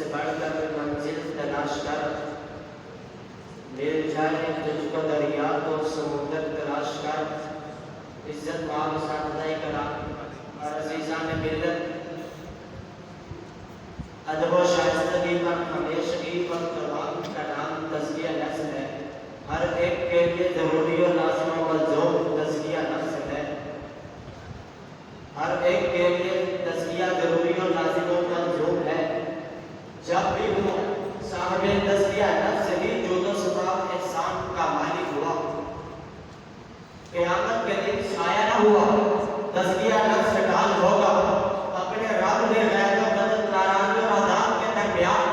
سے بڑھ کر منزل تلاش کر، مل جائے تجھ کو دریا تو سمندر تلاش کر۔ عزت مآب اساتذہ کرام اور عزیزان ملت، ادب و شائستگی پر ہمیشگی اور تمام کا نام تزکیہ نفس ہے۔ ہر ایک کے لیے ضروری و لازم و ملزوم تزکیہ نفس ہے۔ ہر ایک کے لیے تزکیہ ضروری و لازم و ملزوم ہے۔ جب بھی وہ صاحب تزکیہ نفس ہی جود و ثواب احسان کا مالک ہوا، قیامت کے دن سایہ نہ ہوا، تزکیہ نفس ڈھال ہوگا۔ اپنے رب نے غیر و مدد ناراضی اور عذاب کے درمیان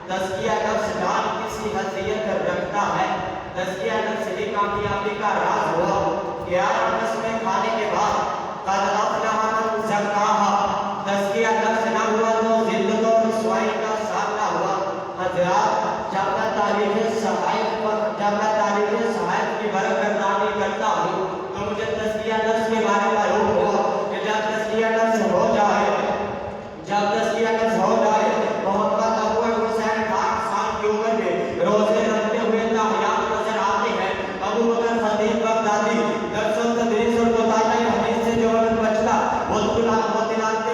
تزکیہ نفس ڈھال کسی حیثیت رکھتا ہے۔ تزکیہ نفس ہی کامیابی کا راز ہوا۔ 11 نسلیں کھانے کے بعد قد افلح من زکاہا، تزکیہ نفس نہ ہوا تو ذلت و رسوائی کا سامنا ہوا۔ حضرات، جب میں تاریخ صحائف کی برگردانی کرتا ہوں تو مجھے تزکیہ نفس کے بارے میں معلوم ہوا کہ جب تزکیہ نفس ہو جائے محمد ابو حسین 8 سال کی عمر میں روزے رکھتے ہوئے تاحیات نظر آتے ہیں۔ ابو بکر خطیب بغدادی درس و تدریس اور مطالعہ حدیث سے جو وقت بچتا وہ تلاوت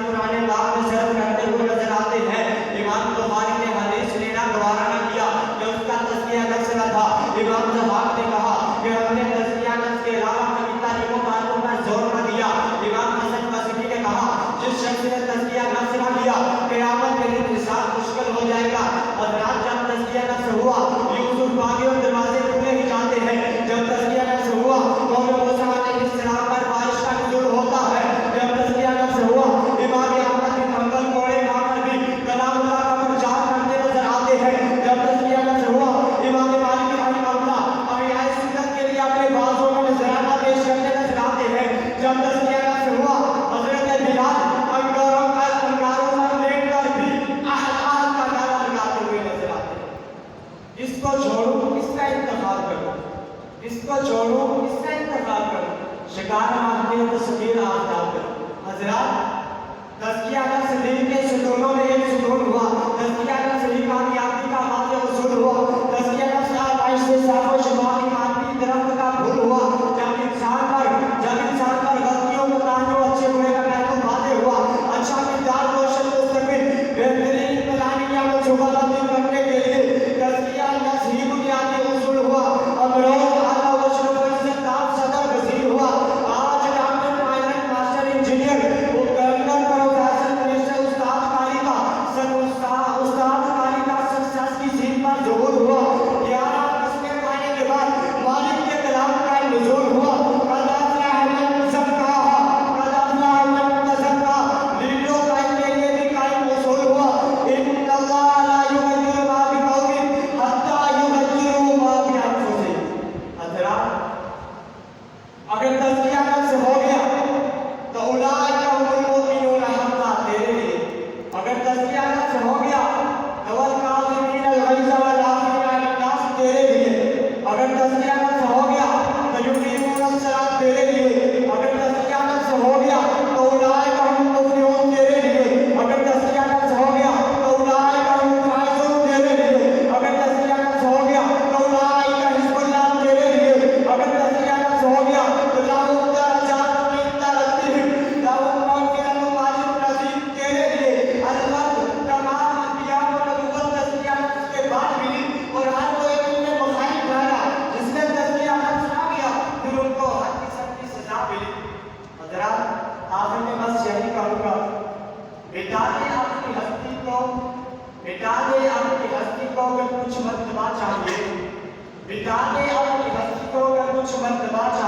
قرآن پاک میں صرف کرتے ہوئے نظر آتے ہیں۔ امام بخاری نے حدیث لینا گوارا نہ کیا کہ اس کا تزکیہ نفس نہ تھا۔ امام ضحاک نے کہا کہ ہم نے تزکیہ نفس کے علاوہ کبھی تعلیم و تعلم پر زور نہ دیا۔ امام حسن بصری نے کہا جس شخص نے تزکیہ نفس نہ کیا قیامت کے دن حساب مشکل ہو جائے گا۔ حضرات، جب تزکیہ نفس ہوا یوسف باغی اور دروازے کھلے ہی جاتے ہیں۔ جب تزکیہ نفس ہوا قوم موسیٰ علیہ السلام پر بارش کا نزول ہوتا ہے۔ جب تزکیہ نفس ہوا امام احمد بن حنبل کوڑے کھا کر بھی کلام اللہ کا پرچار کرتے نظر آتے ہیں۔ جب تزکیہ نفس ہوا امام مالک رحمہ اللہ احیاء سنت کے لیے اپنے بازوں میں نذرانہ پیش کرتے نظر آتے ہیں۔ جب تزکیہ نفس ہوا حضرت بلال انگاروں پر لیٹ کر بھی احد کا نعرہ لگاتے ہوئے نظر آتے ہیں۔ اس کو چھوڑوں اس کا انتخاب کروں، اس کو چھوڑوں اس کا انتخاب کروں، شکار مانتے تو سکیر آفتاب کروں۔ حضرات، تزکیہ نفس دین کے ستونوں میں ایک ستون ہوا۔ تزکیہ نفس ہی کامیابی کا واضح اصول ہوا۔ تزکیہ نفس آزمائش سے صاف و شفاف ایمان کی درخت کا پھول ہوا۔ جب انسان پر غلطیوں کوتاہیوں اچھے برے کا محدود واضح ہوا، اچھا کردار روشن مستقبل بہترین پلاننگ کو شبہ تبدیل کرنے کے لیے تزکیہ نفس ہی بنیادی اصول ہوا۔ امروز اعلیٰ و شرف عزت نام صدر وزیر ہوا۔ آج doctor pilot master engineer governor professor minister استاد کاری کا سکسیس کی سین پر ظہور ہوا۔ 11 نسلیں کھانے کے بعد مالک کے کلام کا نزول ہوا۔ قد افلح من زکاہا، قد افلح من تزکا، لیڈروں قائم کے لیے بھی قائم اصول ہوا۔ ان اللہ لا یغیر ما بقوم حتی یغیروا ما بانفسہم۔ حضرات، اگر تزکیہ نفس ہو گیا تو اولئک هم المؤمنون حقا، تیرے لیے۔ اگر تزکیہ نفس ہو گیا تو والکاظمین الغیظ والعافین عن الناس، تیرے لیے۔ اگر تزکیہ نفس ہو گیا تو یقیمون الصلاۃ، تیرے لیے۔ اگر تزکیہ نفس ہو گیا تو اولئک هم المفلحون، تیرے لیے۔ اگر تزکیہ نفس ہو گیا تو اولئک هم الفائزون، تیرے لیے۔ اگر تزکیہ نفس ہو گیا تو اولئک حزب اللہ، تیرے لیے۔ اگر تزکیہ نفس ہو گیا تو لہم درجات عند ربہم، لہم مغفرۃ واجر عظیم، تیرے لیے۔ البتہ تمام انبیاء و نبوت تزکیہ نفس کے بعد ملی اور ہر کوئی اپنے مخالف ٹھہرا۔ جس نے تزکیہ نفس نہ کیا پھر ان کو ہر قسم کی سزا ملی۔ حضرات، آخر میں بس یہی کہوں گا، مٹا دے اپنی ہستی کو، مٹا دے اپنی ہستی کو اگر کچھ مرتبہ چاہیے، مٹا دے اپنی ہستی کو اگر کچھ مرتبہ چاہیے۔